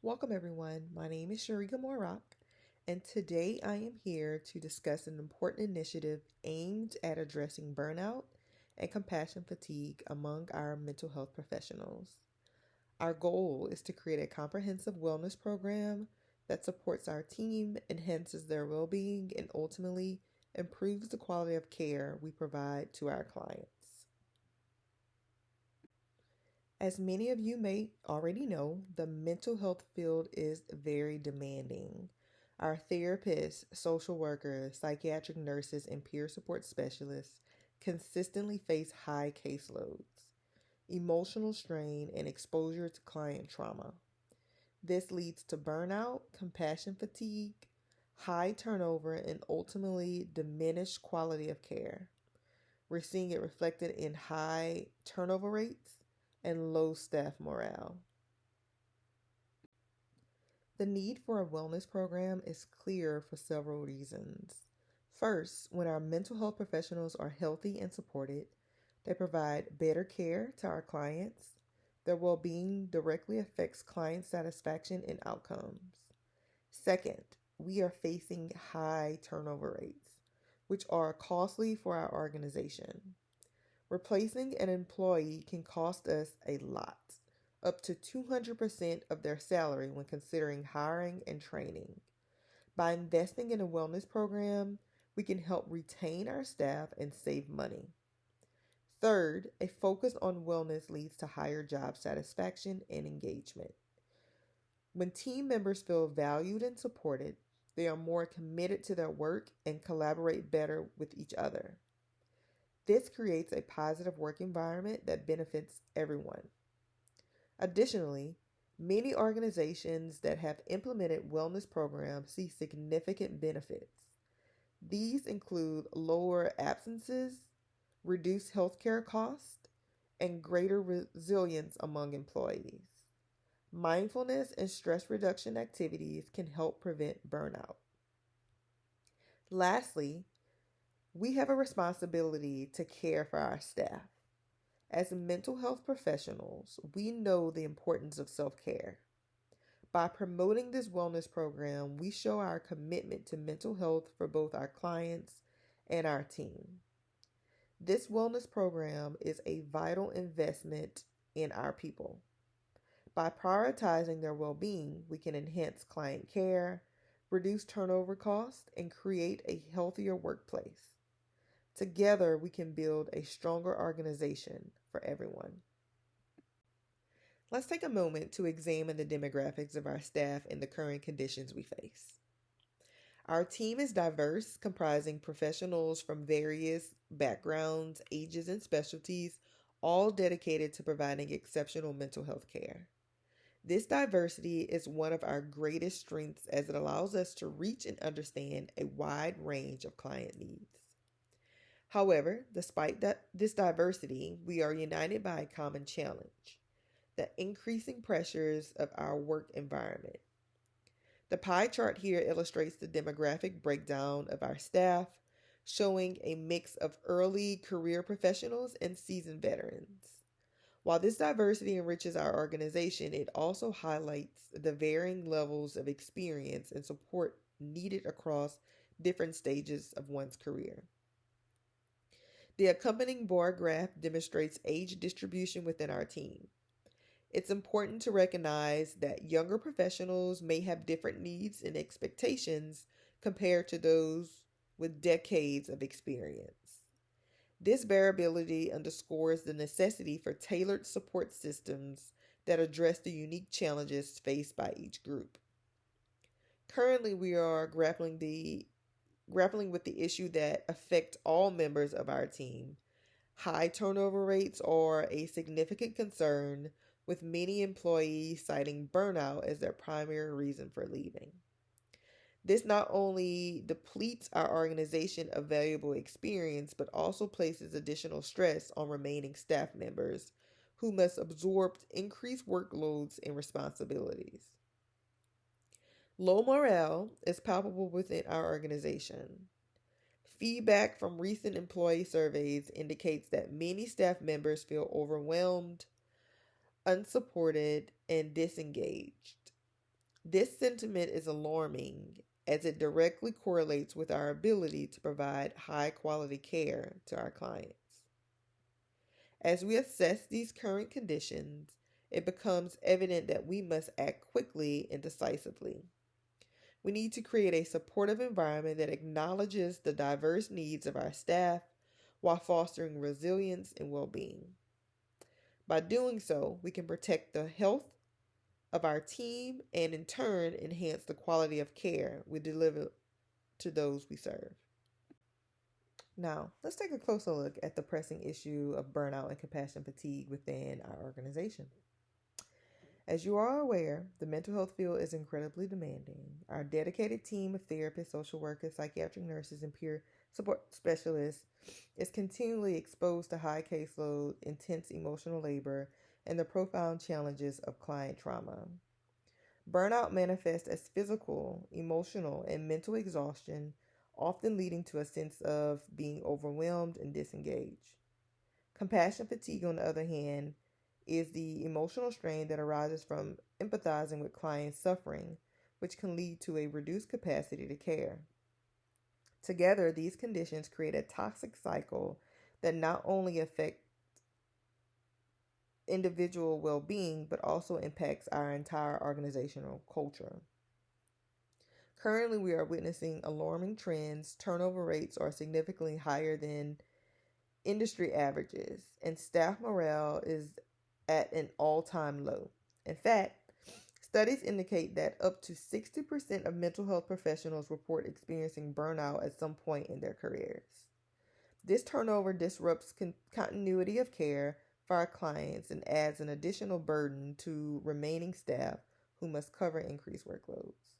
Welcome, everyone. My name is Sharika Morak, and today I am here to discuss an important initiative aimed at addressing burnout and compassion fatigue among our mental health professionals. Our goal is to create a comprehensive wellness program that supports our team, enhances their well being, and ultimately improves the quality of care we provide to our clients. As many of you may already know, the mental health field is very demanding. Our therapists, social workers, psychiatric nurses, and peer support specialists consistently face high caseloads, emotional strain, and exposure to client trauma. This leads to burnout, compassion fatigue, high turnover, and ultimately diminished quality of care. We're seeing it reflected in high turnover rates and low staff morale. The need for a wellness program is clear for several reasons. First, when our mental health professionals are healthy and supported, they provide better care to our clients. Their well being directly affects client satisfaction and outcomes. Second, we are facing high turnover rates, which are costly for our organization. Replacing an employee can cost us a lot, up to 200% of their salary when considering hiring and training. By investing in a wellness program, we can help retain our staff and save money. Third, a focus on wellness leads to higher job satisfaction and engagement. When team members feel valued and supported, they are more committed to their work and collaborate better with each other. This creates a positive work environment that benefits everyone. Additionally, many organizations that have implemented wellness programs see significant benefits. These include lower absences, reduced healthcare costs, and greater resilience among employees. Mindfulness and stress reduction activities can help prevent burnout. Lastly, we have a responsibility to care for our staff. As mental health professionals, we know the importance of self care. By promoting this wellness program, we show our commitment to mental health for both our clients and our team. This wellness program is a vital investment in our people. By prioritizing their well being, we can enhance client care, reduce turnover costs, and create a healthier workplace. Together, we can build a stronger organization for everyone. Let's take a moment to examine the demographics of our staff and the current conditions we face. Our team is diverse, comprising professionals from various backgrounds, ages, and specialties, all dedicated to providing exceptional mental health care. This diversity is one of our greatest strengths as it allows us to reach and understand a wide range of client needs. However, despite this diversity, we are united by a common challenge: the increasing pressures of our work environment. The pie chart here illustrates the demographic breakdown of our staff, showing a mix of early career professionals and seasoned veterans. While this diversity enriches our organization, it also highlights the varying levels of experience and support needed across different stages of one's career. The accompanying bar graph demonstrates age distribution within our team. It's important to recognize that younger professionals may have different needs and expectations compared to those with decades of experience. This variability underscores the necessity for tailored support systems that address the unique challenges faced by each group. Currently, we are grappling with the issue that affect all members of our team. High turnover rates are a significant concern, with many employees citing burnout as their primary reason for leaving. This not only depletes our organization of valuable experience, but also places additional stress on remaining staff members who must absorb increased workloads and responsibilities. Low morale is palpable within our organization. Feedback from recent employee surveys indicates that many staff members feel overwhelmed, unsupported, and disengaged. This sentiment is alarming as it directly correlates with our ability to provide high quality care to our clients. As we assess these current conditions, it becomes evident that we must act quickly and decisively. We need to create a supportive environment that acknowledges the diverse needs of our staff while fostering resilience and well being. By doing so, we can protect the health of our team and in turn enhance the quality of care we deliver to those we serve. Now, let's take a closer look at the pressing issue of burnout and compassion fatigue within our organization. As you are aware, the mental health field is incredibly demanding. Our dedicated team of therapists, social workers, psychiatric nurses, and peer support specialists is continually exposed to high caseload, intense emotional labor, and the profound challenges of client trauma. Burnout manifests as physical, emotional, and mental exhaustion, often leading to a sense of being overwhelmed and disengaged. Compassion fatigue, on the other hand, is the emotional strain that arises from empathizing with clients' suffering, which can lead to a reduced capacity to care. Together, these conditions create a toxic cycle that not only affects individual well being but also impacts our entire organizational culture. Currently, we are witnessing alarming trends. Turnover rates are significantly higher than industry averages, and staff morale is at an all time low. In fact, studies indicate that up to 60% of mental health professionals report experiencing burnout at some point in their careers. This turnover disrupts continuity of care for our clients and adds an additional burden to remaining staff who must cover increased workloads.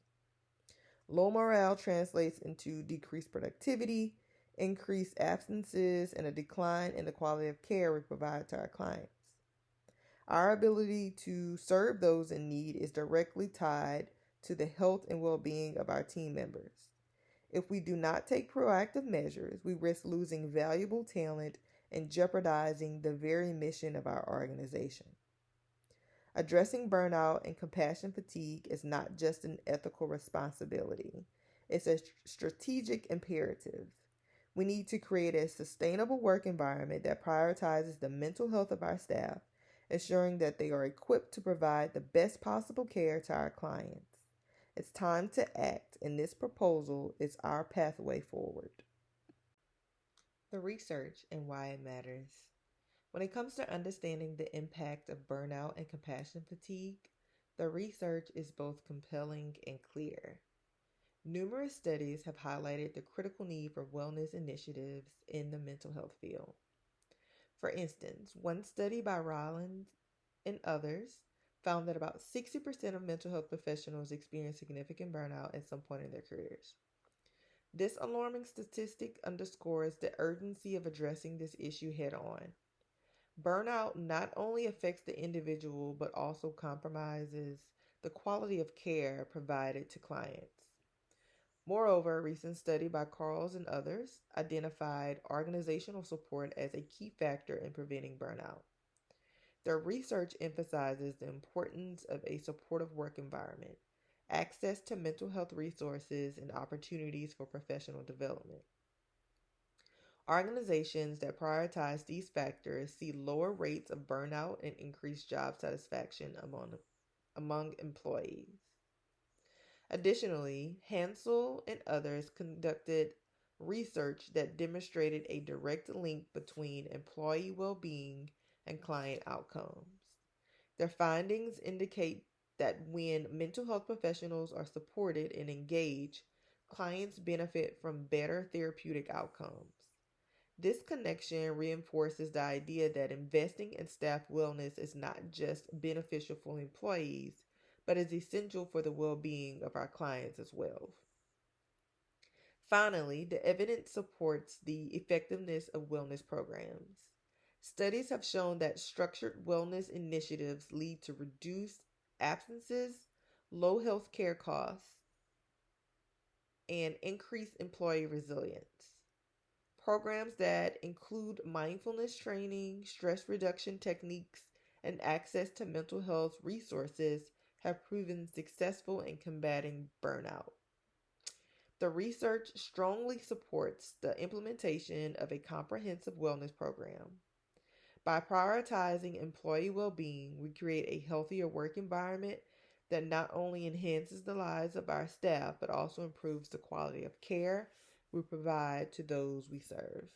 Low morale translates into decreased productivity, increased absences, and a decline in the quality of care we provide to our clients. Our ability to serve those in need is directly tied to the health and well being of our team members. If we do not take proactive measures, we risk losing valuable talent and jeopardizing the very mission of our organization. Addressing burnout and compassion fatigue is not just an ethical responsibility, it's a strategic imperative. We need to create a sustainable work environment that prioritizes the mental health of our staff, ensuring that they are equipped to provide the best possible care to our clients. It's time to act, and this proposal is our pathway forward. The research and why it matters. When it comes to understanding the impact of burnout and compassion fatigue, the research is both compelling and clear. Numerous studies have highlighted the critical need for wellness initiatives in the mental health field. For instance, one study by Rollins and others found that about 60% of mental health professionals experience significant burnout at some point in their careers. This alarming statistic underscores the urgency of addressing this issue head on. Burnout not only affects the individual but also compromises the quality of care provided to clients. Moreover, a recent study by Carls and others identified organizational support as a key factor in preventing burnout. Their research emphasizes the importance of a supportive work environment, access to mental health resources, and opportunities for professional development. Organizations that prioritize these factors see lower rates of burnout and increased job satisfaction among employees. Additionally, Hansel and others conducted research that demonstrated a direct link between employee well-being and client outcomes. Their findings indicate that when mental health professionals are supported and engaged, clients benefit from better therapeutic outcomes. This connection reinforces the idea that investing in staff wellness is not just beneficial for employees, but is essential for the well being of our clients as well. Finally, the evidence supports the effectiveness of wellness programs. Studies have shown that structured wellness initiatives lead to reduced absences, low health care costs, and increased employee resilience. Programs that include mindfulness training, stress reduction techniques, and access to mental health resources have proven successful in combating burnout. The research strongly supports the implementation of a comprehensive wellness program. By prioritizing employee well being, we create a healthier work environment that not only enhances the lives of our staff but also improves the quality of care we provide to those we serve.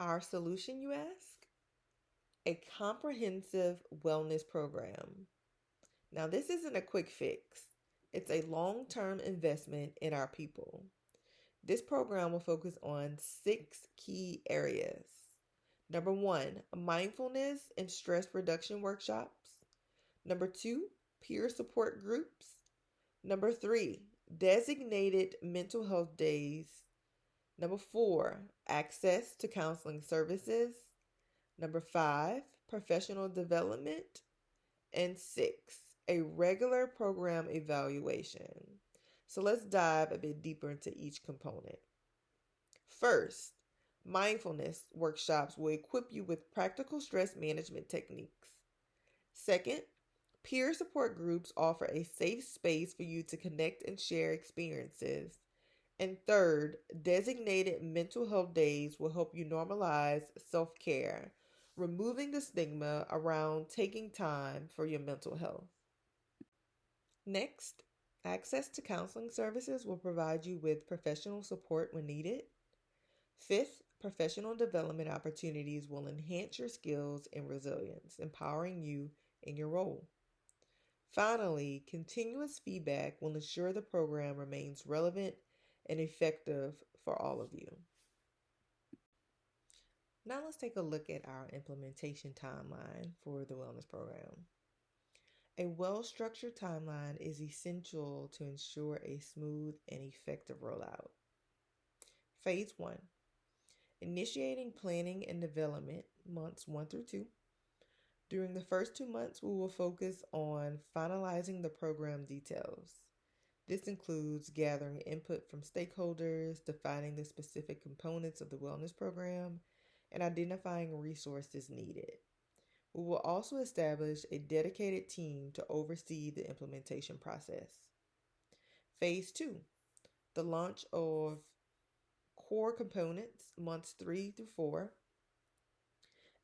Our solution, you ask? A comprehensive wellness program. Now, this isn't a quick fix, it's a long term investment in our people. This program will focus on 6 key areas. Number 1, mindfulness and stress reduction workshops. Number 2, peer support groups. Number 3, designated mental health days. Number 4, access to counseling services. Number 5, professional development. And 6, a regular program evaluation. So let's dive a bit deeper into each component. First, mindfulness workshops will equip you with practical stress management techniques. Second, peer support groups offer a safe space for you to connect and share experiences. And third, designated mental health days will help you normalize self care, removing the stigma around taking time for your mental health. Next, access to counseling services will provide you with professional support when needed. Fifth, professional development opportunities will enhance your skills and resilience, empowering you in your role. Finally, continuous feedback will ensure the program remains relevant and effective for all of you. Now let's take a look at our implementation timeline for the wellness program. A well-structured timeline is essential to ensure a smooth and effective rollout. Phase 1. Initiating planning and development, months 1 through 2. During the first 2 months, we will focus on finalizing the program details. This includes gathering input from stakeholders, defining the specific components of the wellness program, and identifying resources needed. We will also establish a dedicated team to oversee the implementation process. Phase 2, the launch of core components, months 3 through 4.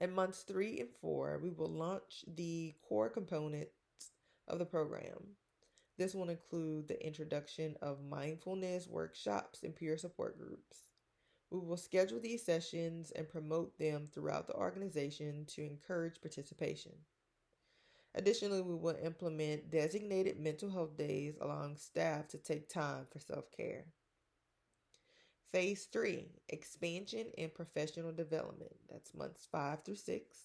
In months 3 and 4, we will launch the core components of the program. This will include the introduction of mindfulness workshops and peer support groups. We will schedule these sessions and promote them throughout the organization to encourage participation. Additionally, we will implement designated mental health days, allowing staff to take time for self-care. Phase 3, expansion and professional development. That's months 5 through 6.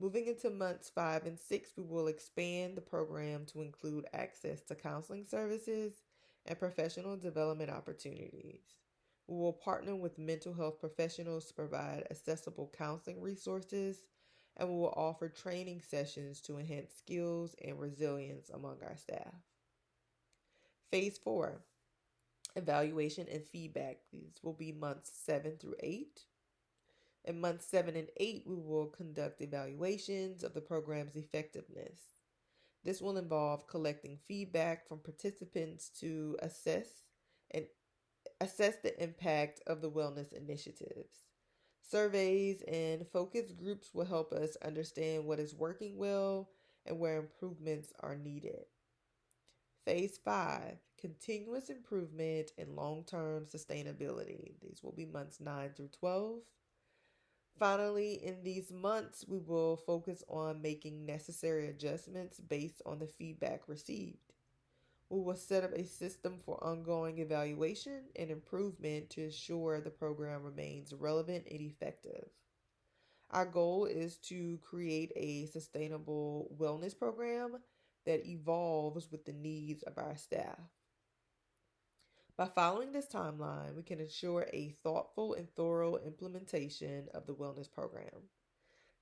Moving into months 5 and 6, we will expand the program to include access to counseling services and professional development opportunities. We will partner with mental health professionals to provide accessible counseling resources, and we will offer training sessions to enhance skills and resilience among our staff. Phase 4, evaluation and feedback. These will be months 7 through 8. In months 7 and 8, we will conduct evaluations of the program's effectiveness. This will involve collecting feedback from participants to assess the impact of the wellness initiatives. Surveys and focus groups will help us understand what is working well and where improvements are needed. Phase 5, continuous improvement and long-term sustainability. These will be months 9 through 12. Finally, in these months, we will focus on making necessary adjustments based on the feedback received. We will set up a system for ongoing evaluation and improvement to ensure the program remains relevant and effective. Our goal is to create a sustainable wellness program that evolves with the needs of our staff. By following this timeline, we can ensure a thoughtful and thorough implementation of the wellness program.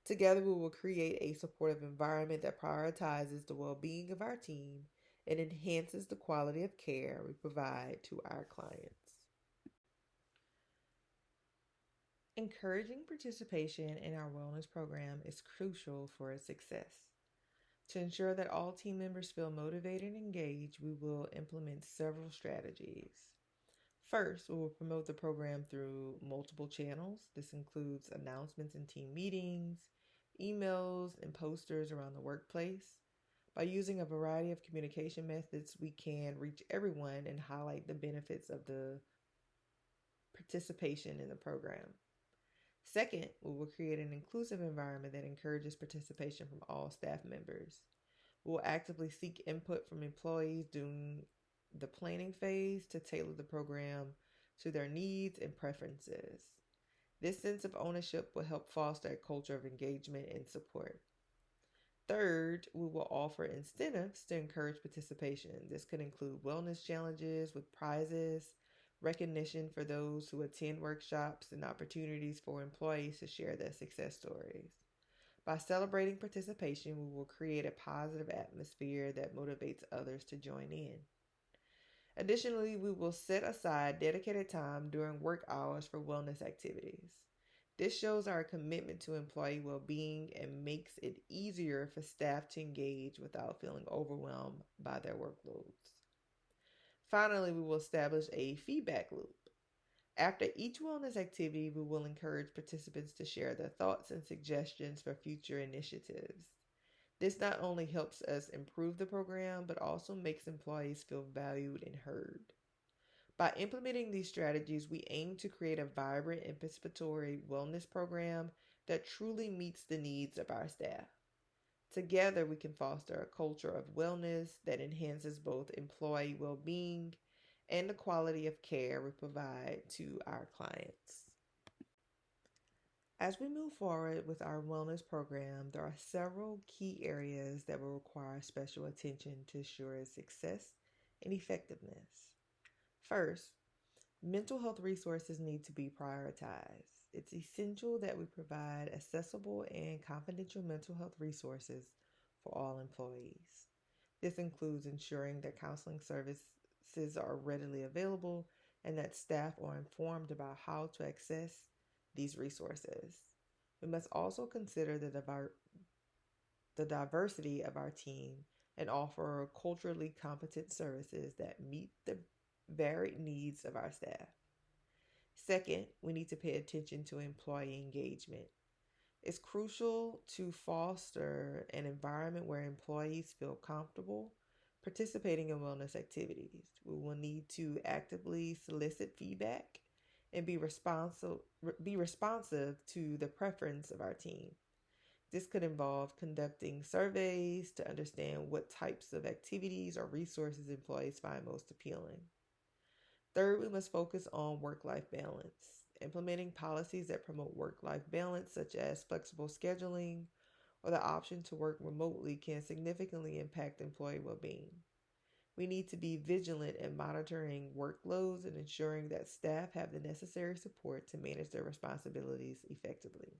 Together, we will create a supportive environment that prioritizes the well-being of our team and enhances the quality of care we provide to our clients. Encouraging participation in our wellness program is crucial for its success. To ensure that all team members feel motivated and engaged, we will implement several strategies. First, we will promote the program through multiple channels. This includes announcements in team meetings, emails, and posters around the workplace. By using a variety of communication methods, we can reach everyone and highlight the benefits of the participation in the program. Second, we will create an inclusive environment that encourages participation from all staff members. We will actively seek input from employees during the planning phase to tailor the program to their needs and preferences. This sense of ownership will help foster a culture of engagement and support. Third, we will offer incentives to encourage participation. This could include wellness challenges with prizes, recognition for those who attend workshops, and opportunities for employees to share their success stories. By celebrating participation, we will create a positive atmosphere that motivates others to join in. Additionally, we will set aside dedicated time during work hours for wellness activities. This shows our commitment to employee well being and makes it easier for staff to engage without feeling overwhelmed by their workloads. Finally, we will establish a feedback loop. After each wellness activity, we will encourage participants to share their thoughts and suggestions for future initiatives. This not only helps us improve the program, but also makes employees feel valued and heard. By implementing these strategies, we aim to create a vibrant and participatory wellness program that truly meets the needs of our staff. Together, we can foster a culture of wellness that enhances both employee well being and the quality of care we provide to our clients. As we move forward with our wellness program, there are several key areas that will require special attention to ensure its success and effectiveness. First, mental health resources need to be prioritized. It's essential that we provide accessible and confidential mental health resources for all employees. This includes ensuring that counseling services are readily available and that staff are informed about how to access these resources. We must also consider the diversity of our team and offer culturally competent services that meet the varied needs of our staff. Second, we need to pay attention to employee engagement. It's crucial to foster an environment where employees feel comfortable participating in wellness activities. We will need to actively solicit feedback and be responsive to the preference of our team. This could involve conducting surveys to understand what types of activities or resources employees find most appealing. Third, we must focus on work life balance. Implementing policies that promote work life balance, such as flexible scheduling or the option to work remotely, can significantly impact employee well being. We need to be vigilant in monitoring workloads and ensuring that staff have the necessary support to manage their responsibilities effectively.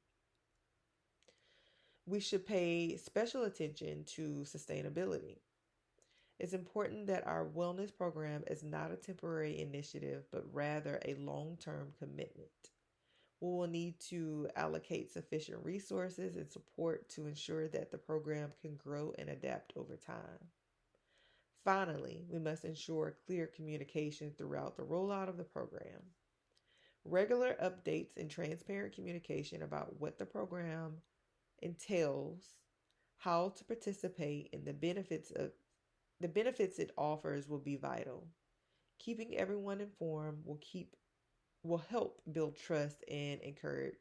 We should pay special attention to sustainability. It's important that our wellness program is not a temporary initiative, but rather a long term commitment. We will need to allocate sufficient resources and support to ensure that the program can grow and adapt over time. Finally, we must ensure clear communication throughout the rollout of the program. Regular updates and transparent communication about what the program entails, how to participate, and the benefits it offers will be vital. Keeping everyone informed will help build trust and encourage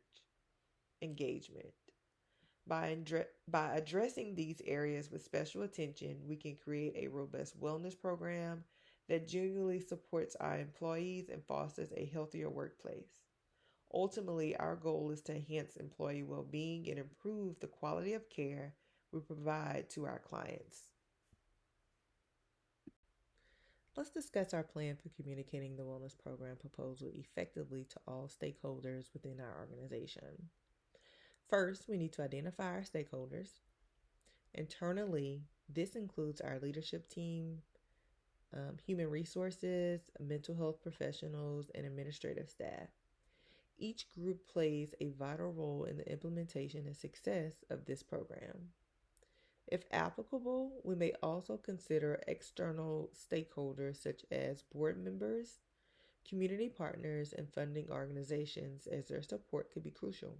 engagement. By addressing these areas with special attention, we can create a robust wellness program that genuinely supports our employees and fosters a healthier workplace. Ultimately, our goal is to enhance employee well being and improve the quality of care we provide to our clients. Let's discuss our plan for communicating the wellness program proposal effectively to all stakeholders within our organization. First, we need to identify our stakeholders. Internally, this includes our leadership team, human resources, mental health professionals, and administrative staff. Each group plays a vital role in the implementation and success of this program. If applicable, we may also consider external stakeholders such as board members, community partners, and funding organizations, as their support could be crucial.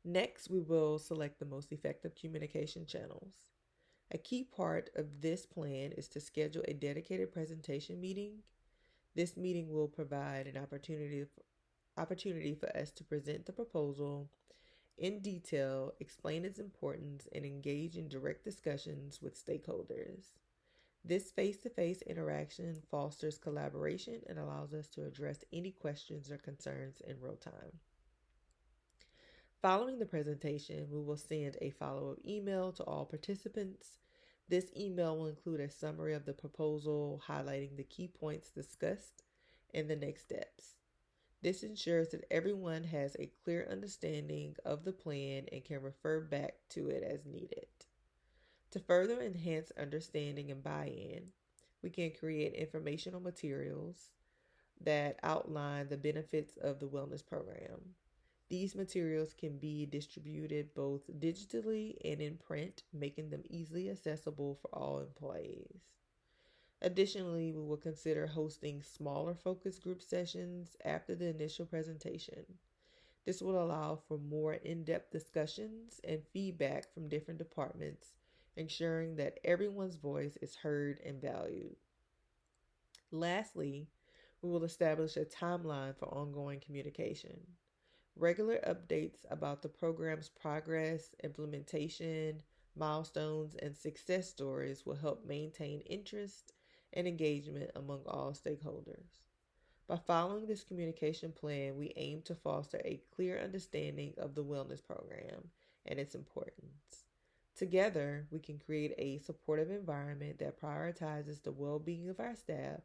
Next, we will select the most effective communication channels. A key part of this plan is to schedule a dedicated presentation meeting. This meeting will provide an opportunity for us to present the proposal in detail, explain its importance, and engage in direct discussions with stakeholders. This face to face interaction fosters collaboration and allows us to address any questions or concerns in real time. Following the presentation, we will send a follow up email to all participants. This email will include a summary of the proposal, highlighting the key points discussed and the next steps. This ensures that everyone has a clear understanding of the plan and can refer back to it as needed. To further enhance understanding and buy in, we can create informational materials that outline the benefits of the wellness program. These materials can be distributed both digitally and in print, making them easily accessible for all employees. Additionally, we will consider hosting smaller focus group sessions after the initial presentation. This will allow for more in depth discussions and feedback from different departments, ensuring that everyone's voice is heard and valued. Lastly, we will establish a timeline for ongoing communication. Regular updates about the program's progress, implementation, milestones, and success stories will help maintain interest and engagement among all stakeholders. By following this communication plan, we aim to foster a clear understanding of the wellness program and its importance. Together, we can create a supportive environment that prioritizes the well being of our staff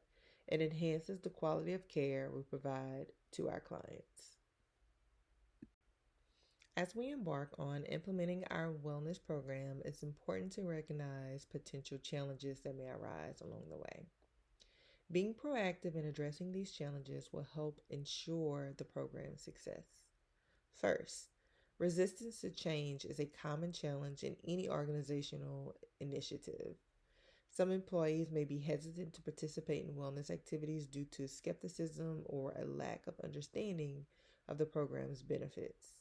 and enhances the quality of care we provide to our clients. As we embark on implementing our wellness program, it's important to recognize potential challenges that may arise along the way. Being proactive in addressing these challenges will help ensure the program's success. First, resistance to change is a common challenge in any organizational initiative. Some employees may be hesitant to participate in wellness activities due to skepticism or a lack of understanding of the program's benefits.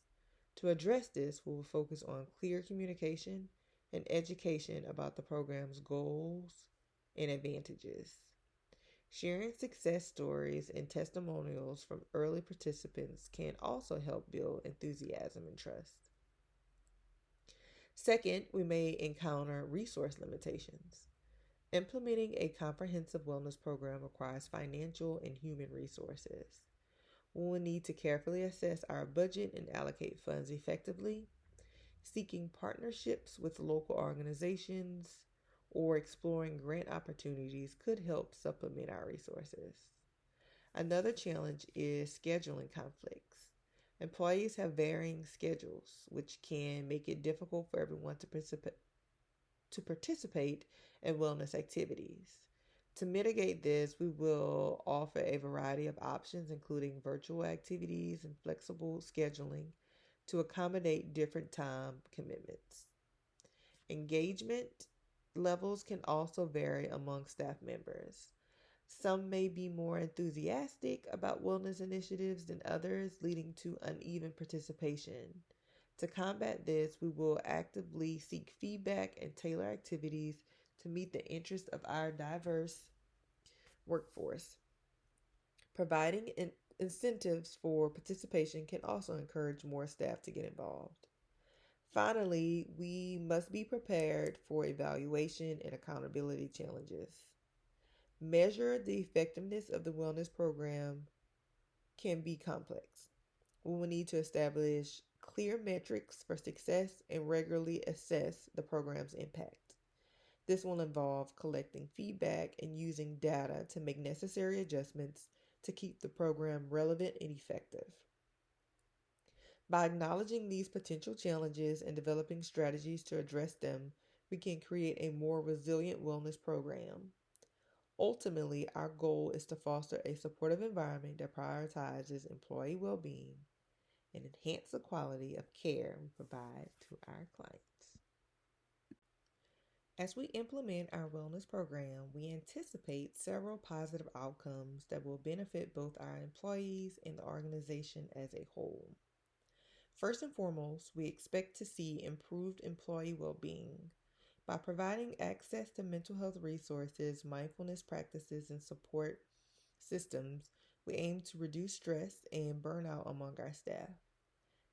To address this, we will focus on clear communication and education about the program's goals and advantages. Sharing success stories and testimonials from early participants can also help build enthusiasm and trust. Second, we may encounter resource limitations. Implementing a comprehensive wellness program requires financial and human resources. We will need to carefully assess our budget and allocate funds effectively. Seeking partnerships with local organizations or exploring grant opportunities could help supplement our resources. Another challenge is scheduling conflicts. Employees have varying schedules, which can make it difficult for everyone to participate in wellness activities. To mitigate this, we will offer a variety of options, including virtual activities and flexible scheduling to accommodate different time commitments. Engagement levels can also vary among staff members. Some may be more enthusiastic about wellness initiatives than others, leading to uneven participation. To combat this, we will actively seek feedback and tailor activities to meet the interests of our diverse workforce. Providing incentives for participation can also encourage more staff to get involved. Finally, we must be prepared for evaluation and accountability challenges. Measure the effectiveness of the wellness program can be complex. We will need to establish clear metrics for success and regularly assess the program's impact. This will involve collecting feedback and using data to make necessary adjustments to keep the program relevant and effective. By acknowledging these potential challenges and developing strategies to address them, we can create a more resilient wellness program. Ultimately, our goal is to foster a supportive environment that prioritizes employee well being and enhance the quality of care we provide to our clients. As we implement our wellness program, we anticipate several positive outcomes that will benefit both our employees and the organization as a whole. First and foremost, we expect to see improved employee well being. By providing access to mental health resources, mindfulness practices, and support systems, we aim to reduce stress and burnout among our staff.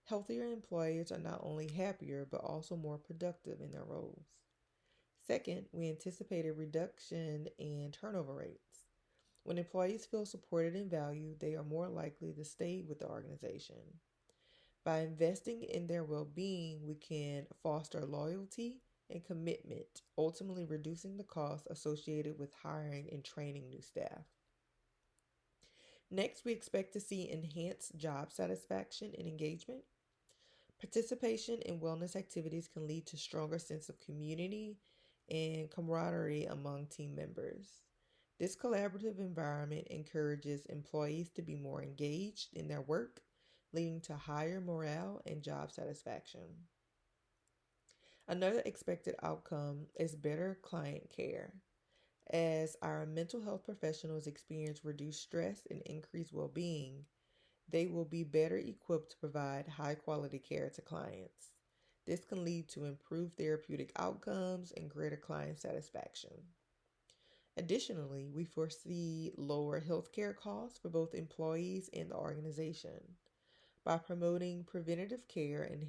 Healthier employees are not only happier but also more productive in their roles. Second, we anticipate a reduction in turnover rates. When employees feel supported and valued, they are more likely to stay with the organization. By investing in their well being, we can foster loyalty and commitment, ultimately reducing the costs associated with hiring and training new staff. Next, we expect to see enhanced job satisfaction and engagement. Participation in wellness activities can lead to stronger sense of community and camaraderie among team members. This collaborative environment encourages employees to be more engaged in their work, leading to higher morale and job satisfaction. Another expected outcome is better client care. As our mental health professionals experience reduced stress and increased well being, they will be better equipped to provide high quality care to clients. This can lead to improved therapeutic outcomes and greater client satisfaction. Additionally, we foresee lower healthcare costs for both employees and the organization. By promoting preventative care and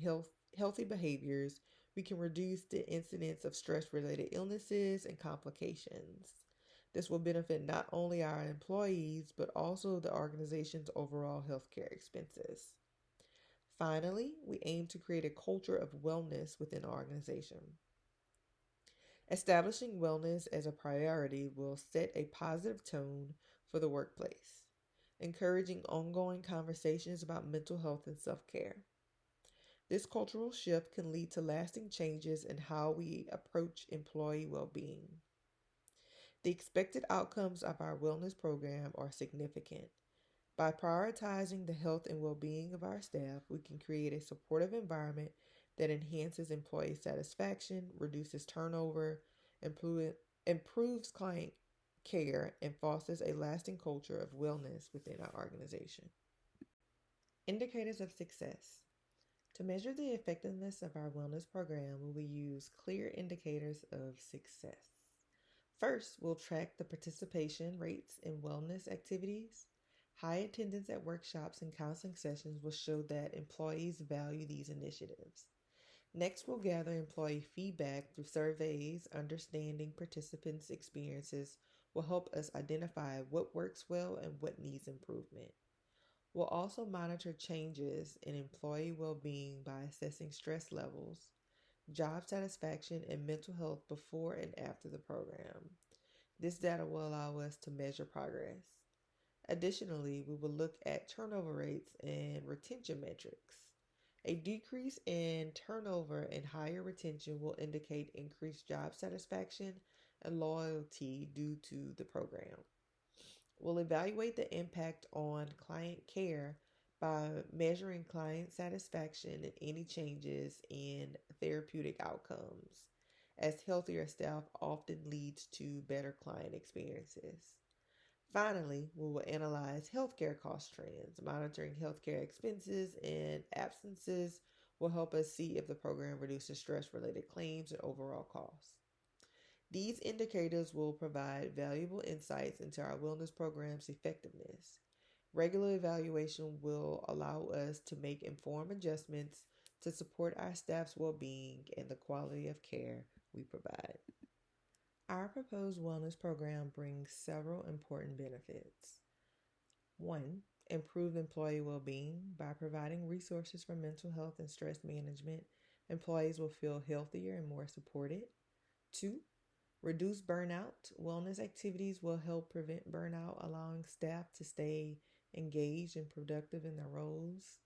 healthy behaviors, we can reduce the incidence of stress related illnesses and complications. This will benefit not only our employees, but also the organization's overall healthcare expenses. Finally, we aim to create a culture of wellness within the organization. Establishing wellness as a priority will set a positive tone for the workplace, encouraging ongoing conversations about mental health and self care. This cultural shift can lead to lasting changes in how we approach employee well being. The expected outcomes of our wellness program are significant. By prioritizing the health and well being of our staff, we can create a supportive environment that enhances employee satisfaction, reduces turnover, improves client care, and fosters a lasting culture of wellness within our organization. Indicators of success. To measure the effectiveness of our wellness program, we will use clear indicators of success. First, we'll track the participation rates in wellness activities. High attendance at workshops and counseling sessions will show that employees value these initiatives. Next, we'll gather employee feedback through surveys. Understanding participants' experiences will help us identify what works well and what needs improvement. We'll also monitor changes in employee well-being by assessing stress levels, job satisfaction, and mental health before and after the program. This data will allow us to measure progress. Additionally, we will look at turnover rates and retention metrics. A decrease in turnover and higher retention will indicate increased job satisfaction and loyalty due to the program. We'll evaluate the impact on client care by measuring client satisfaction and any changes in therapeutic outcomes, as healthier staff often leads to better client experiences. Finally, we will analyze healthcare cost trends. Monitoring healthcare expenses and absences will help us see if the program reduces stress-related claims and overall costs. These indicators will provide valuable insights into our wellness program's effectiveness. Regular evaluation will allow us to make informed adjustments to support our staff's well-being and the quality of care we provide. Our proposed wellness program brings several important benefits. 1. Improved employee well-being. By providing resources for mental health and stress management, employees will feel healthier and more supported. 2. Reduce burnout. Wellness activities will help prevent burnout, allowing staff to stay engaged and productive in their roles.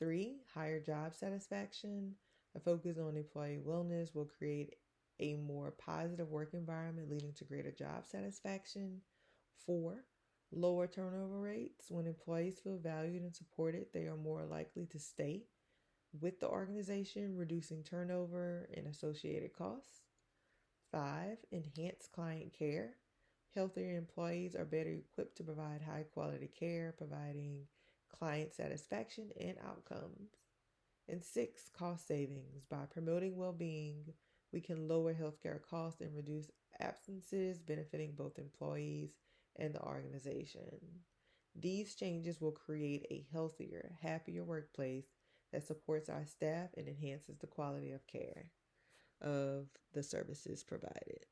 3. Higher job satisfaction. A focus on employee wellness will create a more positive work environment, leading to greater job satisfaction. 4. Lower turnover rates. When employees feel valued and supported, they are more likely to stay with the organization, reducing turnover and associated costs. 5, enhance client care. Healthier employees are better equipped to provide high quality care, providing client satisfaction and outcomes. And 6, cost savings. By promoting well being, we can lower healthcare costs and reduce absences, benefiting both employees and the organization. These changes will create a healthier, happier workplace that supports our staff and enhances the quality of care of the services provided.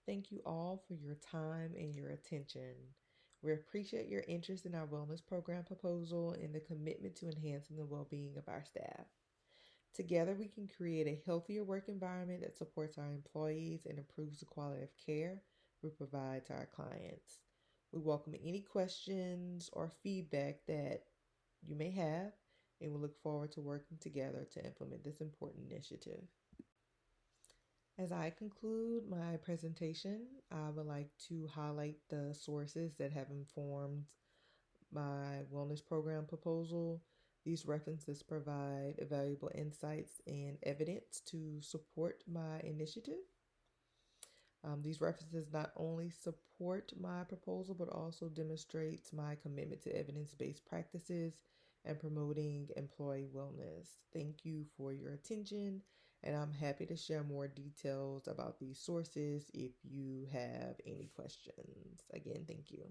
Thank you all for your time and your attention. We appreciate your interest in our wellness program proposal and the commitment to enhancing the well being of our staff. Together, we can create a healthier work environment that supports our employees and improves the quality of care we provide to our clients. We welcome any questions or feedback that you may have, and we look forward to working together to implement this important initiative. As I conclude my presentation, I would like to highlight the sources that have informed my wellness program proposal. These references provide valuable insights and evidence to support my initiative. These references not only support my proposal, but also demonstrates my commitment to evidence-based practices and promoting employee wellness. Thank you for your attention, and I'm happy to share more details about these sources if you have any questions. Again, thank you.